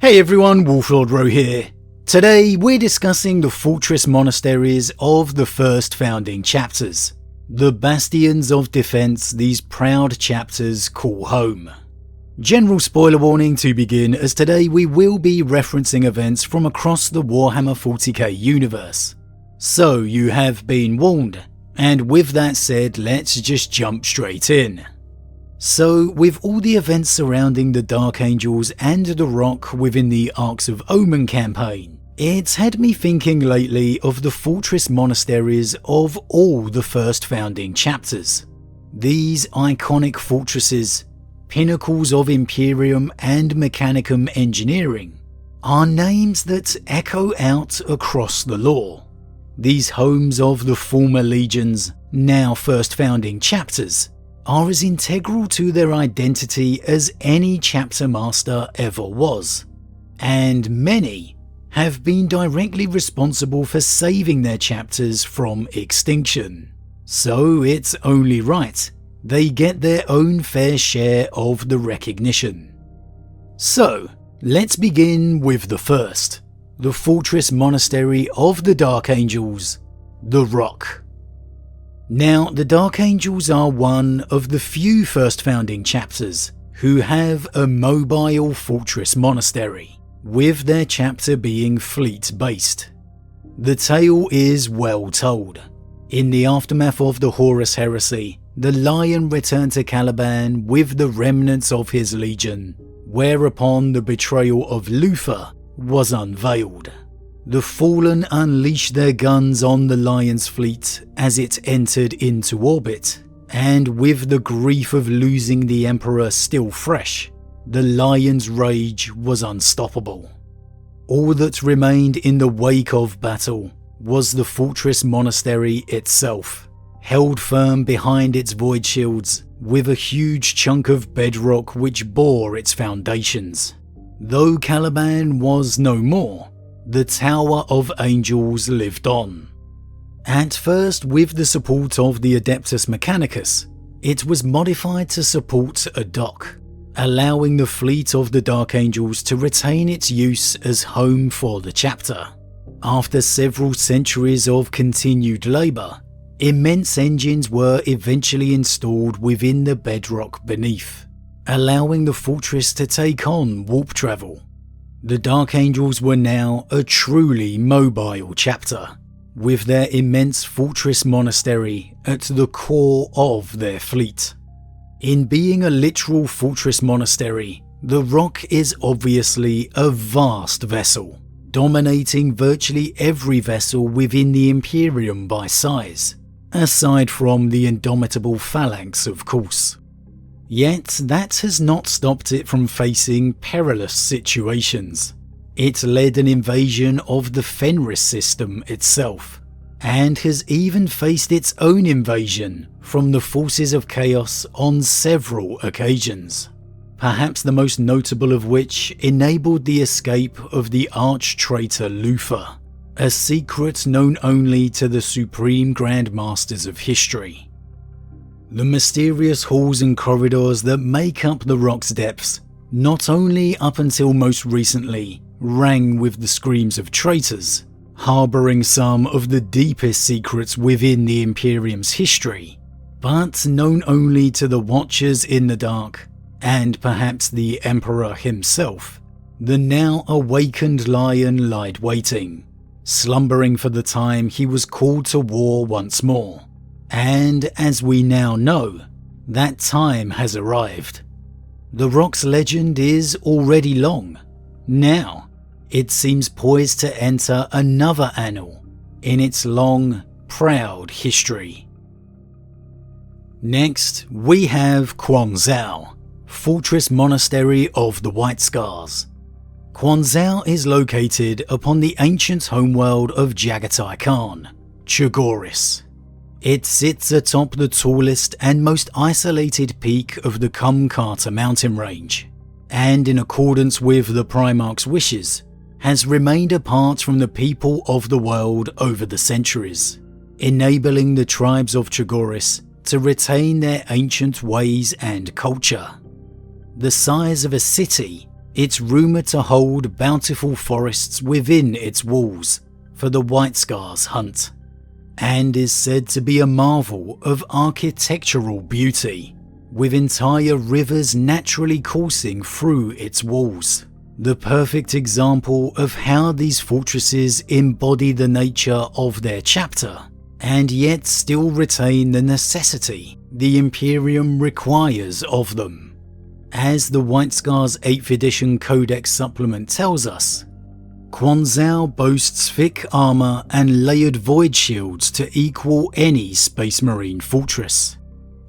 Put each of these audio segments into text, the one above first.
Hey everyone, Wolf Lord Rho here. Today we're discussing the Fortress Monasteries of the first founding chapters. The bastions of defense these proud chapters call home. General spoiler warning to begin, as today we will be referencing events from across the Warhammer 40k universe. So you have been warned, and with that said, let's just jump straight in. So, with all the events surrounding the Dark Angels and the Rock within the Arcs of Omen campaign, it's had me thinking lately of the Fortress Monasteries of all the first founding chapters. These iconic fortresses, pinnacles of Imperium and Mechanicum engineering, are names that echo out across the lore. These homes of the former legions, now first founding chapters, are as integral to their identity as any chapter master ever was, and many have been directly responsible for saving their chapters from extinction. So it's only right they get their own fair share of the recognition. So let's begin with the first, the Fortress Monastery of the Dark Angels, the Rock. Now, the Dark Angels are one of the few first founding chapters who have a mobile fortress monastery, with their chapter being fleet-based. The tale is well told. In the aftermath of the Horus Heresy, the Lion returned to Caliban with the remnants of his legion, whereupon the betrayal of Luther was unveiled. The Fallen unleashed their guns on the Lion's fleet as it entered into orbit, and with the grief of losing the Emperor still fresh, the Lion's rage was unstoppable. All that remained in the wake of battle was the Fortress Monastery itself, held firm behind its void shields with a huge chunk of bedrock which bore its foundations. Though Caliban was no more, the Tower of Angels lived on. At first, with the support of the Adeptus Mechanicus, it was modified to support a dock, allowing the fleet of the Dark Angels to retain its use as home for the chapter. After several centuries of continued labour, immense engines were eventually installed within the bedrock beneath, allowing the fortress to take on warp travel. The Dark Angels were now a truly mobile chapter, with their immense fortress monastery at the core of their fleet. In being a literal fortress monastery, the Rock is obviously a vast vessel, dominating virtually every vessel within the Imperium by size, aside from the indomitable Phalanx of course. Yet that has not stopped it from facing perilous situations. It led an invasion of the Fenris system itself, and has even faced its own invasion from the forces of chaos on several occasions, perhaps the most notable of which enabled the escape of the arch-traitor Luther, a secret known only to the Supreme Grand Masters of history. The mysterious halls and corridors that make up the Rock's depths, not only up until most recently, rang with the screams of traitors, harbouring some of the deepest secrets within the Imperium's history, but known only to the Watchers in the Dark, and perhaps the Emperor himself. The now awakened Lion lied waiting, slumbering for the time he was called to war once more. And as we now know, that time has arrived. The Rock's legend is already long. Now, it seems poised to enter another annal in its long, proud history. Next, we have Quanzhou, Fortress Monastery of the White Scars. Quanzhou is located upon the ancient homeworld of Jagatai Khan, Chogoris. It sits atop the tallest and most isolated peak of the Kum-Carter mountain range, and in accordance with the Primarch's wishes, has remained apart from the people of the world over the centuries, enabling the tribes of Chogoris to retain their ancient ways and culture. The size of a city It's rumoured to hold bountiful forests within its walls for the White Scars hunt, and is said to be a marvel of architectural beauty, with entire rivers naturally coursing through its walls. The perfect example of how these fortresses embody the nature of their chapter, and yet still retain the necessity the Imperium requires of them. As the White Scars 8th edition Codex supplement tells us, Quanzhou boasts thick armour and layered void shields to equal any Space Marine fortress.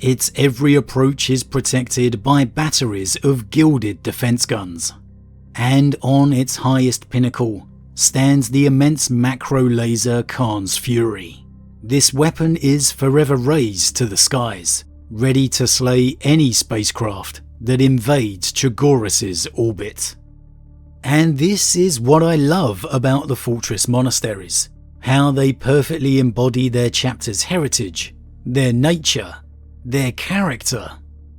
Its every approach is protected by batteries of gilded defence guns, and on its highest pinnacle stands the immense macro laser Khan's Fury. This weapon is forever raised to the skies, ready to slay any spacecraft that invades Chogoris's orbit. And this is what I love about the Fortress Monasteries, how they perfectly embody their chapter's heritage, their nature, their character,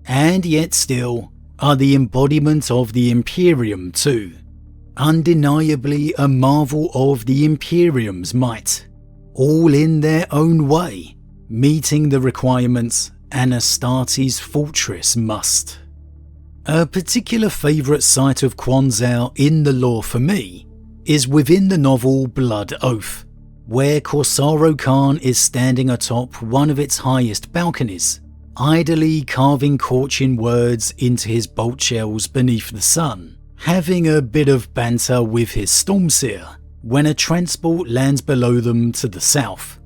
and yet still are the embodiment of the Imperium too. Undeniably a marvel of the Imperium's might, all in their own way, meeting the requirements an Astartes fortress must. A particular favourite site of Quanzhou in the lore for me is within the novel Blood Oath, where Corsaro Khan is standing atop one of its highest balconies, idly carving Korchin words into his bolt shells beneath the sun, having a bit of banter with his Stormseer when a transport lands below them to the south.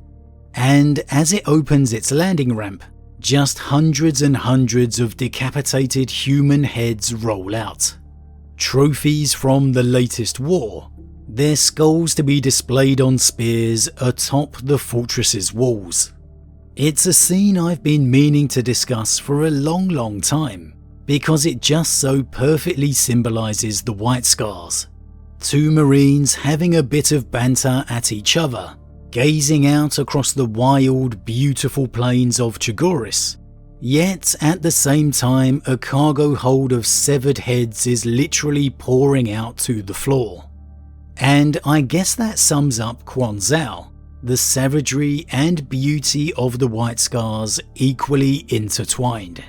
And as it opens its landing ramp, just hundreds and hundreds of decapitated human heads roll out. Trophies from the latest war, their skulls to be displayed on spears atop the fortress's walls. It's a scene I've been meaning to discuss for a long time, because it just so perfectly symbolises the White Scars. Two Marines having a bit of banter at each other, gazing out across the wild, beautiful plains of Chogoris, yet at the same time a cargo hold of severed heads is literally pouring out to the floor. And I guess that sums up Quanzhou, the savagery and beauty of the White Scars equally intertwined.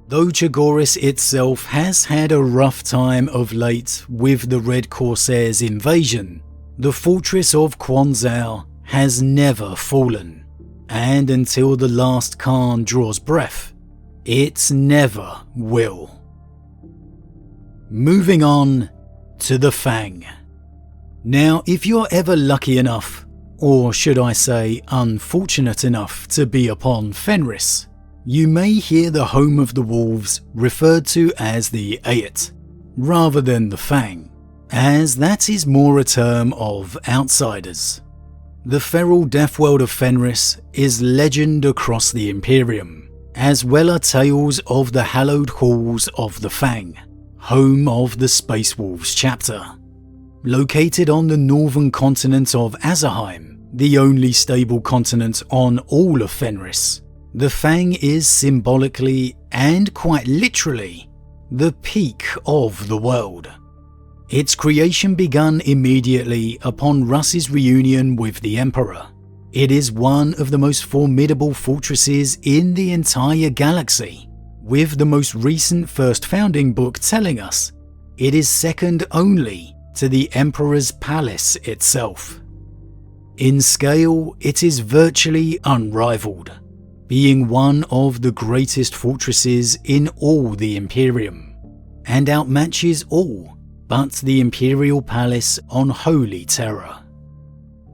Though Chogoris itself has had a rough time of late with the Red Corsairs' invasion, the fortress of Quanzhou has never fallen, and until the last Khan draws breath, it never will. Moving on to the Fang. Now, if you're ever lucky enough, or should I say unfortunate enough to be upon Fenris, you may hear the home of the wolves referred to as the Ayat, rather than the Fang, as that is more a term of outsiders. The feral death world of Fenris is legend across the Imperium, as well are tales of the hallowed halls of the Fang, home of the Space Wolves chapter. Located on the northern continent of Azerheim, the only stable continent on all of Fenris, the Fang is symbolically and quite literally the peak of the world. Its creation began immediately upon Russ's reunion with the Emperor. It is one of the most formidable fortresses in the entire galaxy, with the most recent First Founding book telling us it is second only to the Emperor's palace itself. In scale, it is virtually unrivaled, being one of the greatest fortresses in all the Imperium, and outmatches all but the Imperial Palace on Holy Terror.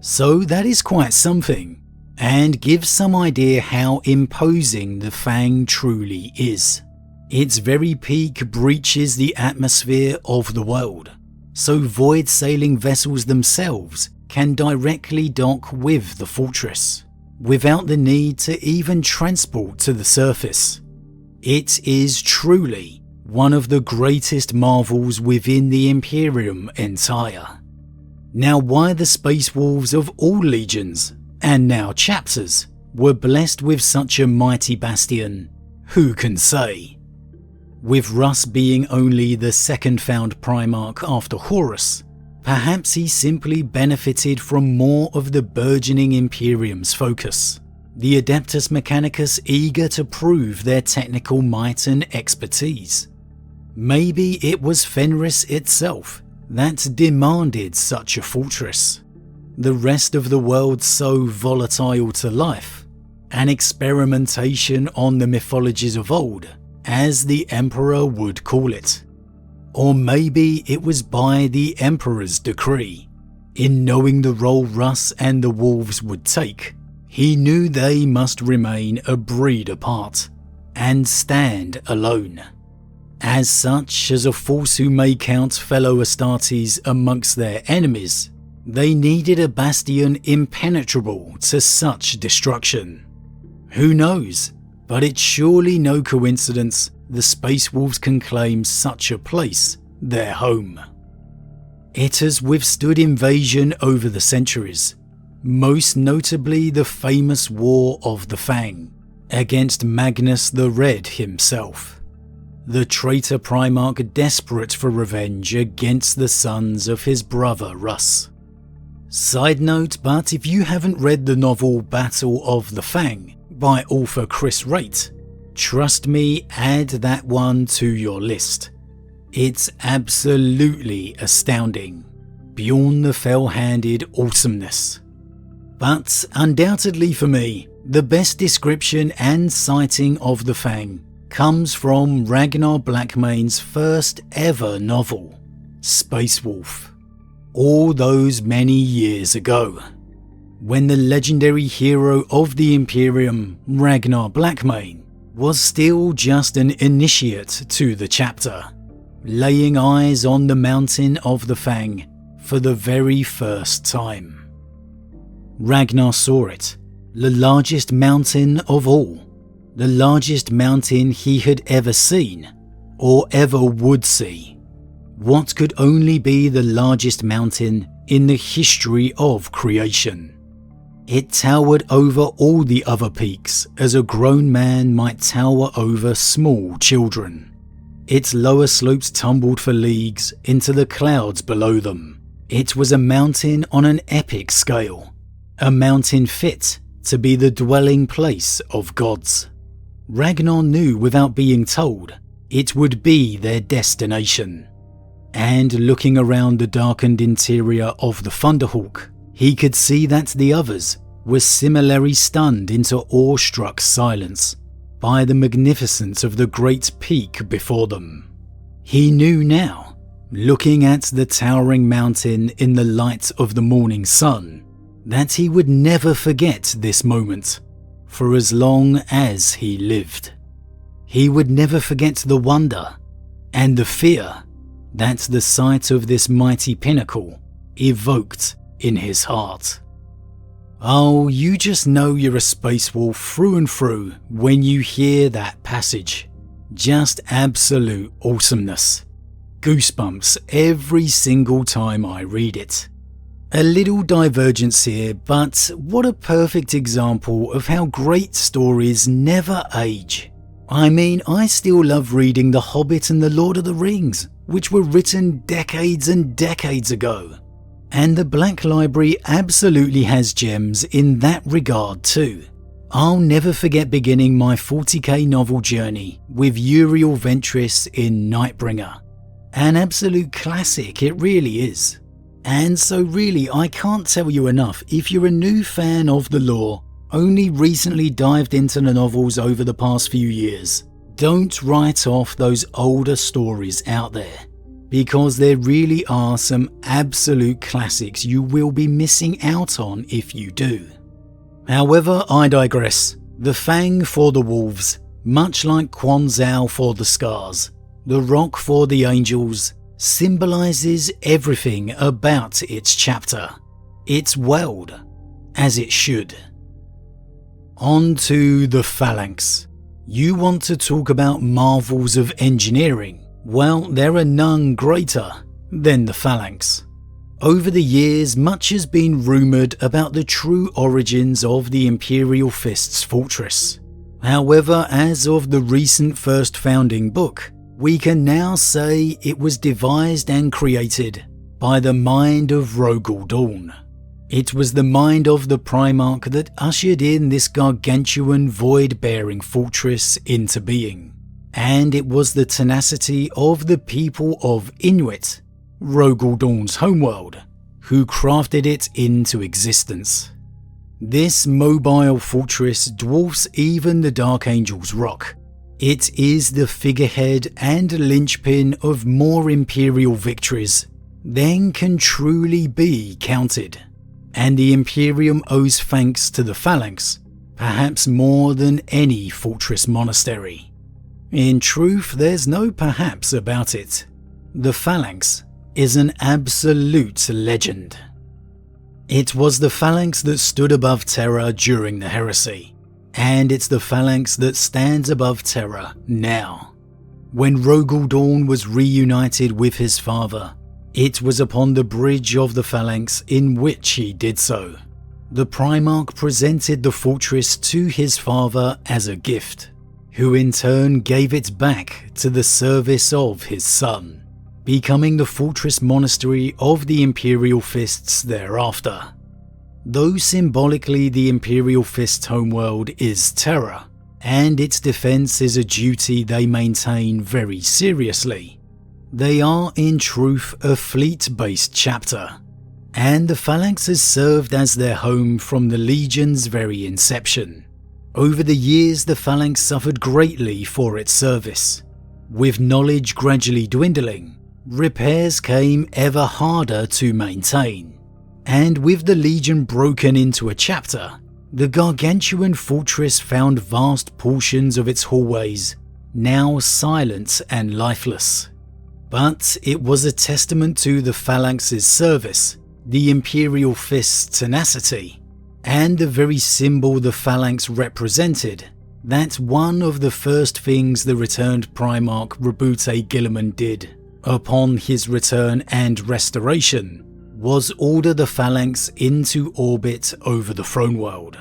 So that is quite something, and gives some idea how imposing the Fang truly is. Its very peak breaches the atmosphere of the world, so void sailing vessels themselves can directly dock with the fortress, without the need to even transport to the surface. It is truly one of the greatest marvels within the Imperium entire. Now, why the Space Wolves of all legions, and now chapters, were blessed with such a mighty bastion, who can say? With Russ being only the second found Primarch after Horus, perhaps he simply benefited from more of the burgeoning Imperium's focus, the Adeptus Mechanicus eager to prove their technical might and expertise. Maybe it was Fenris itself that demanded such a fortress. The rest of the world so volatile to life, an experimentation on the mythologies of old, as the Emperor would call it. Or maybe it was by the Emperor's decree. In knowing the role Russ and the Wolves would take, he knew they must remain a breed apart, and stand alone. As such, as a force who may count fellow Astartes amongst their enemies, they needed a bastion impenetrable to such destruction. Who knows, but it's surely no coincidence the Space Wolves can claim such a place their home. It has withstood invasion over the centuries, most notably the famous War of the Fang against Magnus the Red himself, the traitor Primarch desperate for revenge against the sons of his brother Russ. Side note, but if you haven't read the novel Battle of the Fang by author Chris Raitt, trust me, add that one to your list. It's absolutely astounding, beyond the fell-handed awesomeness. But undoubtedly for me, the best description and sighting of the Fang comes from Ragnar Blackmane's first ever novel, Space Wolf, all those many years ago, when the legendary hero of the Imperium, Ragnar Blackmane, was still just an initiate to the chapter, laying eyes on the mountain of the Fang for the very first time. Ragnar saw it, the largest mountain of all, the largest mountain he had ever seen, or ever would see. What could only be the largest mountain in the history of creation. It towered over all the other peaks as a grown man might tower over small children. Its lower slopes tumbled for leagues into the clouds below them. It was a mountain on an epic scale, a mountain fit to be the dwelling place of gods. Ragnar knew without being told it would be their destination. And looking around the darkened interior of the Thunderhawk, he could see that the others were similarly stunned into awestruck silence by the magnificence of the great peak before them. He knew now, looking at the towering mountain in the light of the morning sun, that he would never forget this moment for as long as he lived. He would never forget the wonder and the fear that the sight of this mighty pinnacle evoked in his heart. Oh, you just know you're a space wolf through and through when you hear that passage. Just absolute awesomeness. Goosebumps every single time I read it. A little divergence here, but what a perfect example of how great stories never age. I mean, I still love reading The Hobbit and The Lord of the Rings, which were written decades and decades ago. And the Black Library absolutely has gems in that regard too. I'll never forget beginning my 40k novel journey with Uriel Ventris in Nightbringer. An absolute classic, it really is. And so really, I can't tell you enough, if you're a new fan of the lore, only recently dived into the novels over the past few years, don't write off those older stories out there, because there really are some absolute classics you will be missing out on if you do. However, I digress. The Fang for the Wolves, much like Quanzhao for the Scars, the Rock for the Angels, symbolises everything about its chapter, its world, as it should. On to the Phalanx. You want to talk about marvels of engineering? Well, there are none greater than the Phalanx. Over the years, much has been rumoured about the true origins of the Imperial Fist's fortress. However, as of the recent first founding book, We can now say it was devised and created by the mind of Rho Dawn. It was the mind of the Primarch that ushered in this gargantuan void-bearing fortress into being. And it was the tenacity of the people of Inuit, Rho Dawn's homeworld, who crafted it into existence. This mobile fortress dwarfs even the Dark Angel's Rock. It is the figurehead and linchpin of more Imperial victories than can truly be counted. And the Imperium owes thanks to the Phalanx, perhaps more than any Fortress Monastery. In truth, there's no perhaps about it. The Phalanx is an absolute legend. It was the Phalanx that stood above Terra during the Heresy, and it's the Phalanx that stands above Terra now. When Rho Dawn was reunited with his father, it was upon the bridge of the Phalanx in which he did so. The Primarch presented the fortress to his father as a gift, who in turn gave it back to the service of his son, becoming the Fortress Monastery of the Imperial Fists thereafter. Though symbolically the Imperial Fist homeworld is Terra, and its defense is a duty they maintain very seriously, they are in truth a fleet-based chapter, and the Phalanx has served as their home from the Legion's very inception. Over the years, the Phalanx suffered greatly for its service. With knowledge gradually dwindling, repairs came ever harder to maintain, and with the Legion broken into a chapter, the gargantuan fortress found vast portions of its hallways now silent and lifeless. But it was a testament to the Phalanx's service, the Imperial Fist's tenacity, and the very symbol the Phalanx represented, that one of the first things the returned Primarch Rabute Guilliman did upon his return and restoration was order the Phalanx into orbit over the throne world,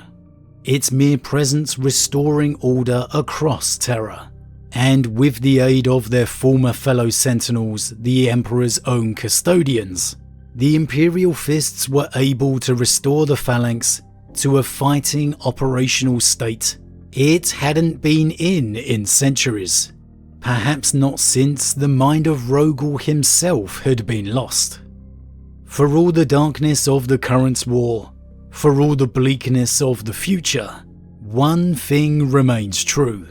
its mere presence restoring order across Terra, and with the aid of their former fellow Sentinels, the Emperor's own custodians, the Imperial Fists were able to restore the Phalanx to a fighting operational state it hadn't been in centuries. Perhaps not since the mind of Rho himself had been lost. For all the darkness of the current war, for all the bleakness of the future, one thing remains true,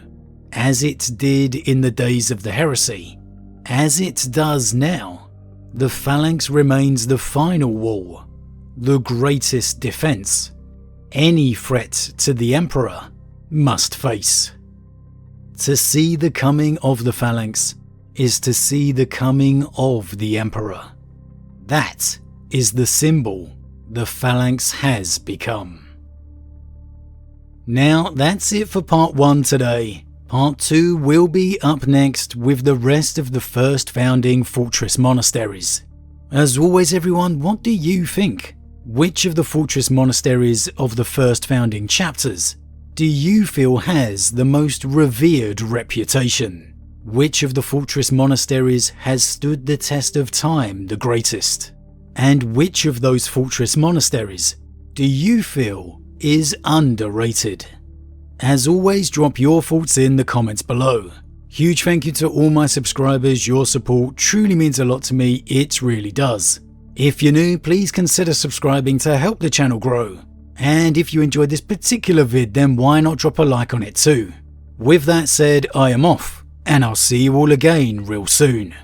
as it did in the days of the Heresy, as it does now. The Phalanx remains the final wall, the greatest defense any threat to the Emperor must face. To see the coming of the Phalanx is to see the coming of the Emperor. That is the symbol the Phalanx has become. Now that's it for part 1 today. Part 2 will be up next with the rest of the first founding Fortress Monasteries. As always everyone, what do you think? Which of the Fortress Monasteries of the first founding chapters do you feel has the most revered reputation? Which of the Fortress Monasteries has stood the test of time the greatest? And which of those Fortress Monasteries do you feel is underrated? As always, drop your thoughts in the comments below. Huge thank you to all my subscribers, your support truly means a lot to me, it really does. If you're new, please consider subscribing to help the channel grow. And if you enjoyed this particular vid, then why not drop a like on it too? With that said, I am off, and I'll see you all again real soon.